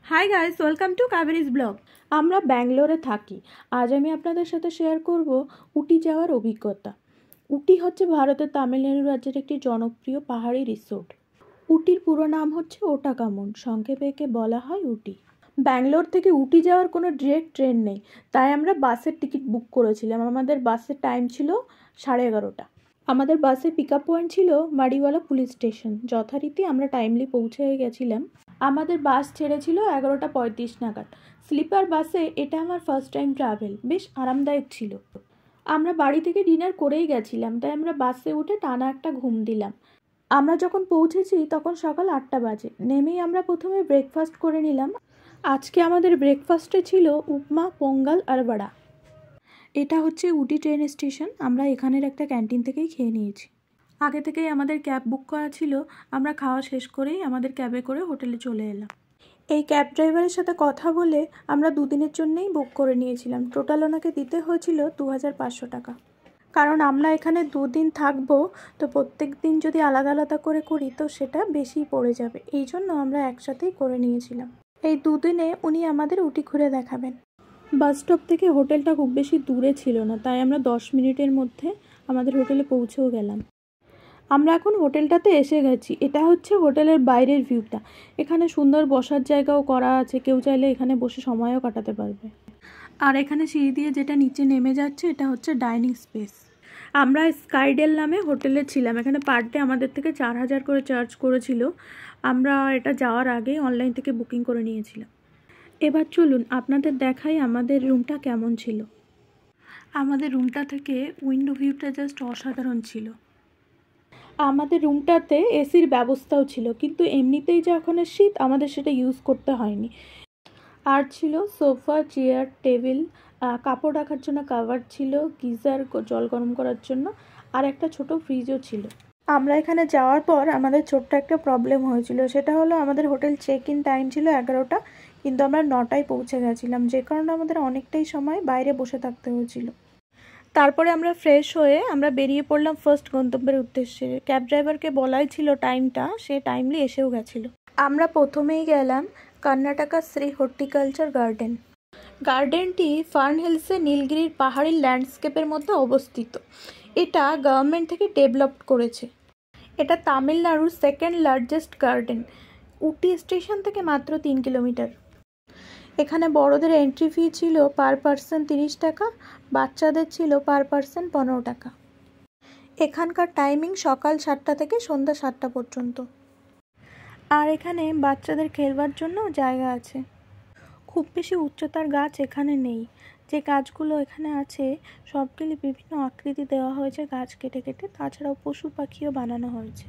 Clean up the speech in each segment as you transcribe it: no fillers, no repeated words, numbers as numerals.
High guys, welcome to Kaberi's blog. আমরা ব্যাঙ্গালোরে থাকি। আজ আমি আপনাদের সাথে শেয়ার করব উটি যাওয়ার অভিজ্ঞতা। উটি হচ্ছে ভারতের তামিলনাড়ু রাজ্যের একটি জনপ্রিয় পাহাড়ি রিসোর্ট। উটির পুরো নাম হচ্ছে ওটাকামন, সংক্ষেপে একে বলা হয় উটি। ব্যাঙ্গালোর থেকে উটি যাওয়ার কোনো ডিরেক্ট ট্রেন নেই, তাই আমরা বাসের টিকিট বুক করেছিলাম। আমাদের বাসের টাইম ছিল 11:30। আমাদের বাসের পিক আপ পয়েন্ট ছিল মারিওয়ালা পুলিশ স্টেশন। যথারীতি আমরা টাইমলি পৌঁছে গেছিলাম। আমাদের বাস ছেড়েছিল 11:35 নাগাদ। স্লিপার বাসে এটা আমার ফার্স্ট টাইম ট্রাভেল, বেশ আরামদায়ক ছিল। আমরা বাড়ি থেকে ডিনার করেই গেছিলাম, তাই আমরা বাসে উঠে টানা একটা ঘুম দিলাম। আমরা যখন পৌঁছেছি তখন সকাল 8টা বাজে। নেমেই আমরা প্রথমে ব্রেকফাস্ট করে নিলাম। আজকে আমাদের ব্রেকফাস্টে ছিল উপমা, পোঙ্গাল আর বড়া। এটা হচ্ছে উটি ট্রেন স্টেশন। আমরা এখানের একটা ক্যান্টিন থেকেই খেয়ে নিয়েছি। আগে থেকেই আমাদের ক্যাব বুক করা ছিল। আমরা খাওয়া শেষ করেই আমাদের ক্যাবে করে হোটেলে চলে এলাম। এই ক্যাব ড্রাইভারের সাথে কথা বলে আমরা 2 দিনের জন্যই বুক করে নিয়েছিলাম। টোটাল ওনাকে দিতে হয়েছিল 2500 টাকা। কারণ আমরা এখানে 2 দিন থাকবো, তো প্রত্যেক দিন যদি আলাদা আলাদা করে করি তো সেটা বেশি পড়ে যাবে। এই জন্য আমরা একসাথেই করে নিয়েছিলাম। এই 2 দিনে উনি আমাদের উটি ঘুরে দেখাবেন। বাস স্টপ থেকে হোটেলটা খুব বেশি দূরে ছিল না, তাই আমরা 10 মিনিটের মধ্যে আমাদের হোটেলে পৌঁছেও গেলাম। আমরা এখন হোটেলটাতে এসে গেছি। এটা হচ্ছে হোটেলের বাইরের ভিউটা। এখানে সুন্দর বসার জায়গাও করা আছে, কেউ চাইলে এখানে বসে সময়ও কাটাতে পারবে। আর এখানে সিঁড়ি দিয়ে যেটা নিচে নেমে যাচ্ছে এটা হচ্ছে ডাইনিং স্পেস। আমরা স্কাইডেল নামে হোটেলে ছিলাম। এখানে পার ডে আমাদের থেকে 4000 করে চার্জ করেছিল। আমরা এটা যাওয়ার আগে অনলাইন থেকে বুকিং করে নিয়েছিলাম। এবার চলুন আপনাদের দেখাই আমাদের রুমটা কেমন ছিল। আমাদের রুমটা থেকে উইন্ডো ভিউটা জাস্ট অসাধারণ ছিল। আমাদের রুমটাতে এসির ব্যবস্থাও ছিল, কিন্তু এমনিতেই যখন শীত আমাদের সেটা ইউজ করতে হয়নি। আর ছিল সোফা, চেয়ার, টেবিল, কাপড় রাখার জন্য কাভার ছিল, গিজার জল গরম করার জন্য, আর একটা ছোট ফ্রিজও ছিল। আমরা এখানে যাওয়ার পর আমাদের ছোট্ট একটা প্রবলেম হয়েছিল। সেটা হলো আমাদের হোটেল চেক ইন টাইম ছিল 11টা, কিন্তু আমরা 9টায় পৌঁছে গেছিলাম, যে কারণে আমাদের অনেকটাই সময় বাইরে বসে থাকতে হয়েছিল। তারপরে আমরা ফ্রেশ হয়ে আমরা বেরিয়ে পড়লাম ফার্স্ট গন্তব্যের উদ্দেশ্যে। ক্যাব ড্রাইভারকে বলাই ছিল টাইমটা, সে টাইমলি এসেও গেছিল। আমরা প্রথমেই গেলাম কর্ণাটকা শ্রী হর্টিকালচার গার্ডেন। গার্ডেনটি ফার্ন হিলসে নীলগিরির পাহাড়ি ল্যান্ডস্কেপের মধ্যে অবস্থিত। এটা গভর্নমেন্ট থেকে ডেভেলপ করেছে। এটা তামিলনাড়ুর সেকেন্ড লার্জেস্ট গার্ডেন। উটি স্টেশন থেকে মাত্র 3 কিলোমিটার। এখানে বড়দের এন্ট্রি ফি ছিল পার পার্সন 30 টাকা, বাচ্চাদের ছিল পার পার্সন 15 টাকা। এখানকার টাইমিং সকাল 7টা থেকে সন্ধ্যা 7টা পর্যন্ত। আর এখানে বাচ্চাদের খেলবার জন্য জায়গা আছে। খুব বেশি উচ্চতার গাছ এখানে নেই। যে গাছগুলো এখানে আছে সবগুলি বিভিন্ন আকৃতি দেওয়া হয়েছে গাছ কেটে কেটে। তাছাড়াও পশু পাখিও বানানো হয়েছে।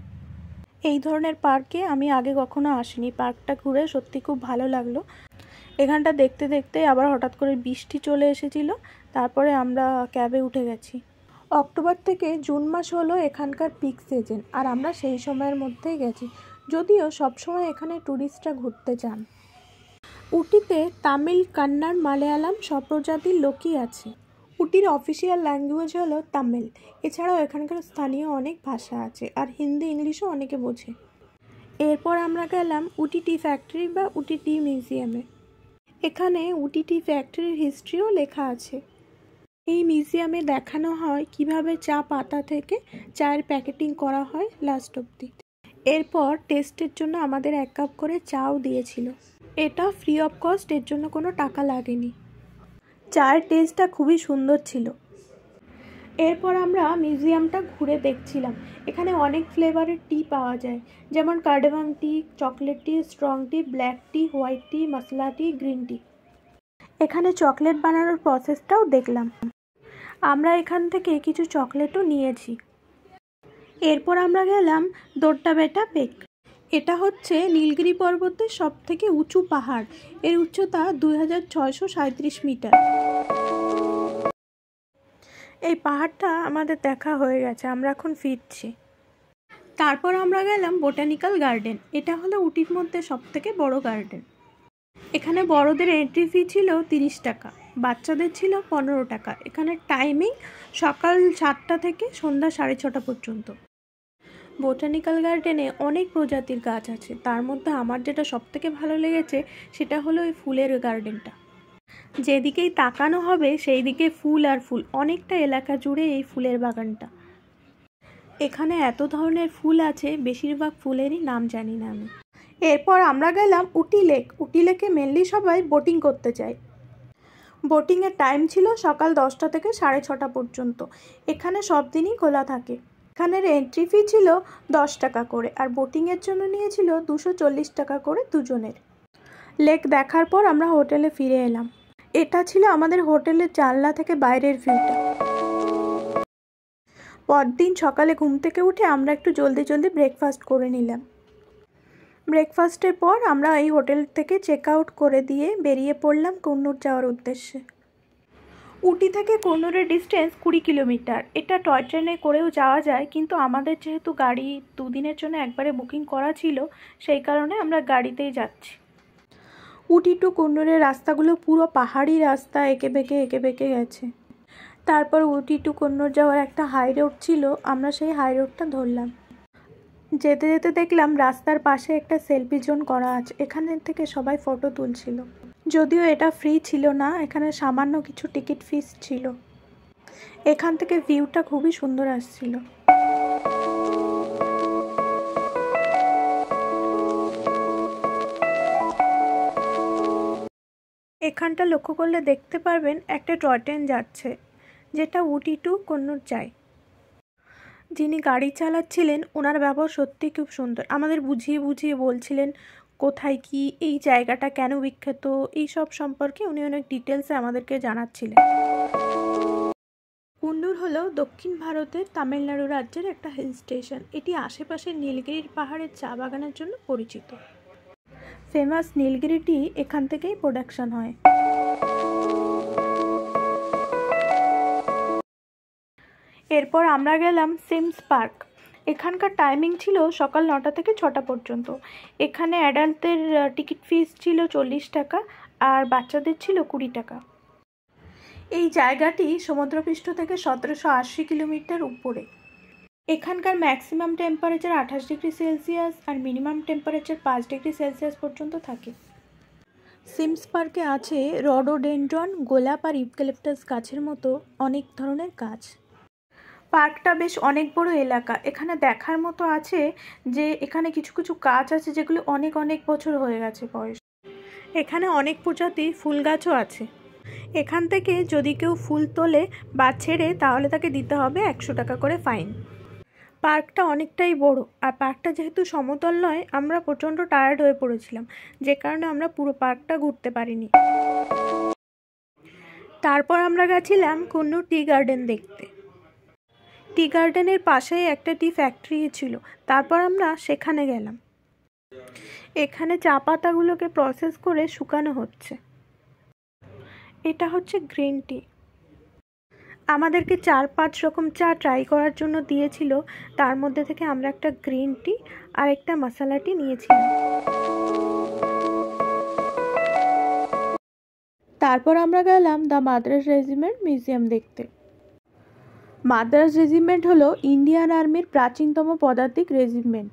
এই ধরনের পার্কে আমি আগে কখনো আসিনি। পার্কটা ঘুরে সত্যি খুব ভালো লাগলো। এখানটা দেখতে দেখতে আবার হঠাৎ করে বৃষ্টি চলে এসেছিল। তারপরে আমরা ক্যাবে উঠে গেছি। অক্টোবর থেকে জুন মাস হলো এখানকার পিক সিজন, আর আমরা সেই সময়ের মধ্যেই গেছি। যদিও সবসময় এখানে ট্যুরিস্টরা ঘুরতে যান। উটিতে তামিল, কন্নড়, মালায়ালাম সব প্রজাতির লোকই আছে। উটির অফিসিয়াল ল্যাঙ্গুয়েজ হলো তামিল। এছাড়াও এখানকার স্থানীয় অনেক ভাষা আছে, আর হিন্দি, ইংলিশও অনেকে বোঝে। এরপর আমরা গেলাম উটি টি ফ্যাক্টরি বা উটি টি মিউজিয়ামে। এখানে উটি টি ফ্যাক্টরির হিস্ট্রিও লেখা আছে। এই মিউজিয়ামে দেখানো হয় কিভাবে চা পাতা থেকে চায়ের প্যাকেটিং করা হয় লাস্ট অবধি। এরপর টেস্টের জন্য আমাদের 1 কাপ করে চাও দিয়েছিল। এটা ফ্রি অফ কস্ট, এর জন্য কোনো টাকা লাগেনি। চায়ের টেস্টটা খুবই সুন্দর ছিল। এরপর আমরা মিউজিয়ামটা ঘুরে দেখছিলাম। এখানে অনেক ফ্লেভারের টি পাওয়া যায়, যেমন কার্ডামাম টি, চকলেট টি, স্ট্রং টি, ব্ল্যাক টি, হোয়াইট টি, মশলা টি, গ্রিন টি। এখানে চকলেট বানানোর প্রসেসটাও দেখলাম। আমরা এখান থেকে কিছু চকলেটও নিয়েছি। এরপর আমরা গেলাম দোড্ডাবেটা পেক। এটা হচ্ছে নীলগিরি পর্বতের সব থেকে উঁচু পাহাড়। এর উচ্চতা 2637 মিটার। এই পাহাড়টা আমাদের দেখা হয়ে গেছে, আমরা এখন ফিরছি। তারপর আমরা গেলাম বোটানিক্যাল গার্ডেন। এটা হলো উটির মধ্যে সব থেকে বড় গার্ডেন। এখানে বড়দের এন্ট্রি ফি ছিল 30 টাকা, বাচ্চাদের ছিল 15 টাকা। এখানে টাইমিং সকাল 7টা থেকে সন্ধ্যা 6:30 পর্যন্ত। বোটানিক্যাল গার্ডেনে অনেক প্রজাতির গাছ আছে, তার মধ্যে আমার যেটা সবথেকে ভালো লেগেছে সেটা হলো এই ফুলের গার্ডেনটা। যেদিকেই তাকানো হবে সেই দিকে ফুল আর ফুল, অনেকটা এলাকা জুড়ে এই ফুলের বাগানটা। এখানে এত ধরনের ফুল আছে, বেশিরভাগ ফুলেরই নাম জানি না আমি। এরপর আমরা গেলাম উটি লেক। উটি লেকে মেনলি সবাই বোটিং করতে চায়। বোটিংয়ের টাইম ছিল সকাল 10টা থেকে 6:30 পর্যন্ত। এখানে সব দিনই খোলা থাকে। এখানের এন্ট্রি ফি ছিল 10 টাকা করে, আর বোটিংয়ের জন্য নিয়েছিল 240 টাকা করে দুজনের। লেক দেখার পর আমরা হোটেলে ফিরে এলাম। এটা ছিল আমাদের হোটেলের জানলা থেকে বাইরের ভিউটা। পরদিন সকালে ঘুম থেকে উঠে আমরা একটু জলদি ব্রেকফাস্ট করে নিলাম। ব্রেকফাস্টের পর আমরা এই হোটেল থেকে চেক আউট করে দিয়ে বেরিয়ে পড়লাম কুন্নুর যাওয়ার উদ্দেশ্যে। উটি থেকে কুন্নুরের ডিস্টেন্স 20 কিলোমিটার। এটা টয় ট্রেনে করেও যাওয়া যায়, কিন্তু আমাদের যেহেতু গাড়ি 2 দিনের জন্য একবারে বুকিং করা ছিল, সেই কারণে আমরা গাড়িতেই যাচ্ছি। উটি টু কুন্নুরের রাস্তাগুলো পুরো পাহাড়ি রাস্তা, এঁকে বেঁকে গেছে। তারপর উটি টু কুন্নুর যাওয়ার একটা হাই রোড ছিল, আমরা সেই হাই রোডটা ধরলাম। যেতে যেতে দেখলাম রাস্তার পাশে একটা সেলফি জোন করা আছে, এখানে থেকে সবাই ফটো তুলছিল। যদিও এটা ফ্রি ছিল না, এখানে সামান্য কিছু টিকিট ফিস ছিল। এখান থেকে ভিউটা খুবই সুন্দর আসছিল। এখানটা লক্ষ্য করলে দেখতে পারবেন একটা টয় ট্রেন যাচ্ছে, যেটা উটি টু কুন্নুর যায়। যিনি গাড়ি চালাচ্ছিলেন ওনার ব্যবহার সত্যি খুব সুন্দর। আমাদের বুঝিয়ে বলছিলেন কোথায় কি, এই জায়গাটা কেন বিখ্যাত, এই সব সম্পর্কে উনি অনেক ডিটেলসে আমাদেরকে জানাচ্ছিলেন। কুন্নুর হলো দক্ষিণ ভারতের তামিলনাড়ু রাজ্যের একটা হিল স্টেশন। এটি আশেপাশের নীলগিরির পাহাড়ের চা বাগানের জন্য পরিচিত। ফেমাস নীলগিরি টি এখান থেকেই প্রোডাকশন হয়। এরপর আমরা গেলাম সিমস পার্ক। এখানকার টাইমিং ছিল সকাল 9টা থেকে 6টা পর্যন্ত। এখানে অ্যাডাল্টদের টিকিট ফিস ছিল 40 টাকা আর বাচ্চাদের ছিল 20 টাকা। এই জায়গাটি সমুদ্রপৃষ্ঠ থেকে 1780 কিলোমিটার উপরে। এখানকার ম্যাক্সিমাম টেম্পারেচার 28 ডিগ্রি সেলসিয়াস আর মিনিমাম টেম্পারেচার 5 ডিগ্রি সেলসিয়াস পর্যন্ত থাকে। সিমস পার্কে আছে রডোডেন্ড্রন, গোলাপ আর ইউক্যালিপটাস গাছের মতো অনেক ধরনের গাছ। পার্কটা বেশ অনেক বড় এলাকা। এখানে দেখার মতো আছে যে এখানে কিছু গাছ আছে যেগুলো অনেক বছর হয়ে গেছে বয়স। এখানে অনেক প্রজাতি ফুল গাছও আছে। এখান থেকে যদি কেউ ফুল তোলে বা ছেড়ে তাহলে তাকে দিতে হবে 100 টাকা করে ফাইন। পার্কটা অনেকটাই বড়, আর পার্কটা যেহেতু সমতল নয়, আমরা প্রচণ্ড টায়ার্ড হয়ে পড়েছিলাম, যে কারণে আমরা পুরো পার্কটা ঘুরতে পারিনি। তারপর আমরা গেছিলাম কুন্নুর টি গার্ডেন দেখতে। টি গার্ডেনের পাশেই একটা টি ফ্যাক্টরি ছিল, তারপর আমরা সেখানে গেলাম। এখানে চা পাতাগুলোকে প্রসেস করে শুকানো হচ্ছে। এটা হচ্ছে গ্রিন টি। আমাদেরকে 4-5 রকম চা ট্রাই করার জন্য দিয়েছিল, তার মধ্যে থেকে আমরা একটা গ্রিন টি আর একটা মশলা টি নিয়েছিলাম। তারপর আমরা গেলাম দ্য মাদ্রাস রেজিমেন্ট মিউজিয়াম দেখতে। মাদ্রাস রেজিমেন্ট হলো ইন্ডিয়ান আর্মির প্রাচীনতম পদাতিক রেজিমেন্ট।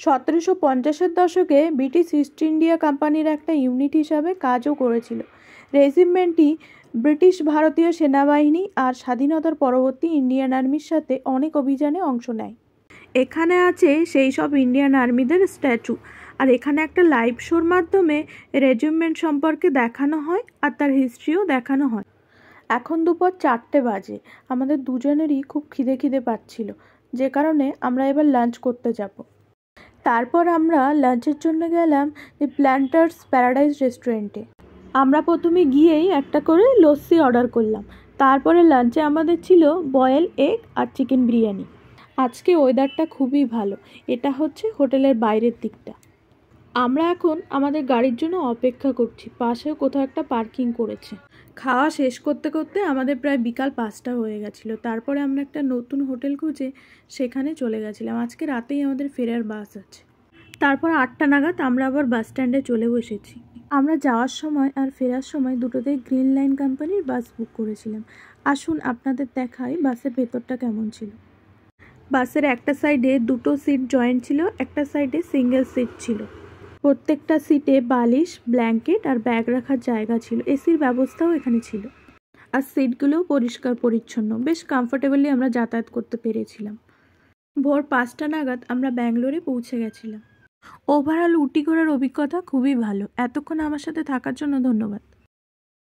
1750-এর দশকে ব্রিটিশ ইস্ট ইন্ডিয়া কোম্পানির একটা ইউনিট হিসাবে কাজও করেছিল। রেজিমেন্টটি ব্রিটিশ ভারতীয় সেনাবাহিনী আর স্বাধীনতার পরবর্তী ইন্ডিয়ান আর্মির সাথে অনেক অভিযানে অংশ নেয়। এখানে আছে সেই সব ইন্ডিয়ান আর্মিদের স্ট্যাচু, আর এখানে একটা লাইভ শোর মাধ্যমে রেজিমেন্ট সম্পর্কে দেখানো হয় আর তার হিস্ট্রিও দেখানো হয়। এখন দুপুর 4টে বাজে। আমাদের দুজনেরই খুব খিদে পাচ্ছিল, যে কারণে আমরা এবার লাঞ্চ করতে যাব। তারপর আমরা লাঞ্চের জন্য গেলাম দি প্ল্যান্টার্স প্যারাডাইস রেস্টুরেন্টে। আমরা প্রথমে গিয়েই একটা করে লস্যি অর্ডার করলাম। তারপরে লাঞ্চে আমাদের ছিল বয়েল এগ আর চিকেন বিরিয়ানি। আজকে ওয়েদারটা খুবই ভালো। এটা হচ্ছে হোটেলের বাইরের দিকটা। আমরা এখন আমাদের গাড়ির জন্য অপেক্ষা করছি। পাশেও কোথাও একটা পার্কিং করেছে। খাওয়া শেষ করতে করতে আমাদের প্রায় বিকাল 5টা হয়ে গেছিলো। তারপরে আমরা একটা নতুন হোটেল খুঁজে সেখানে চলে গেছিলাম। আজকে রাতেই আমাদের ফেরার বাস আছে। তারপর 8টা নাগাদ আমরা আবার বাস স্ট্যান্ডে চলে বসেছি। আমরা যাওয়ার সময় আর ফেরার সময় দুটোতেই গ্রিন লাইন কোম্পানির বাস বুক করেছিলাম। আসুন আপনাদের দেখাই বাসের ভেতরটা কেমন ছিল। বাসের একটা সাইডে দুটো সিট জয়েন্ট ছিল, একটা সাইডে সিঙ্গেল সিট ছিল। প্রত্যেকটা সিটে বালিশ, ব্ল্যাঙ্কেট আর ব্যাগ রাখার জায়গা ছিল। এসির ব্যবস্থাও এখানে ছিল। আর সিটগুলোও পরিষ্কার পরিচ্ছন্ন, বেশ কমফোর্টেবলি আমরা যাতায়াত করতে পেরেছিলাম। ভোর 5টা নাগাদ আমরা ব্যাঙ্গালোরে পৌঁছে গেছিলাম। ওভারঅল উটি ঘোরার অভিজ্ঞতা খুবই ভালো। এতক্ষণ আমার সাথে থাকার জন্য ধন্যবাদ।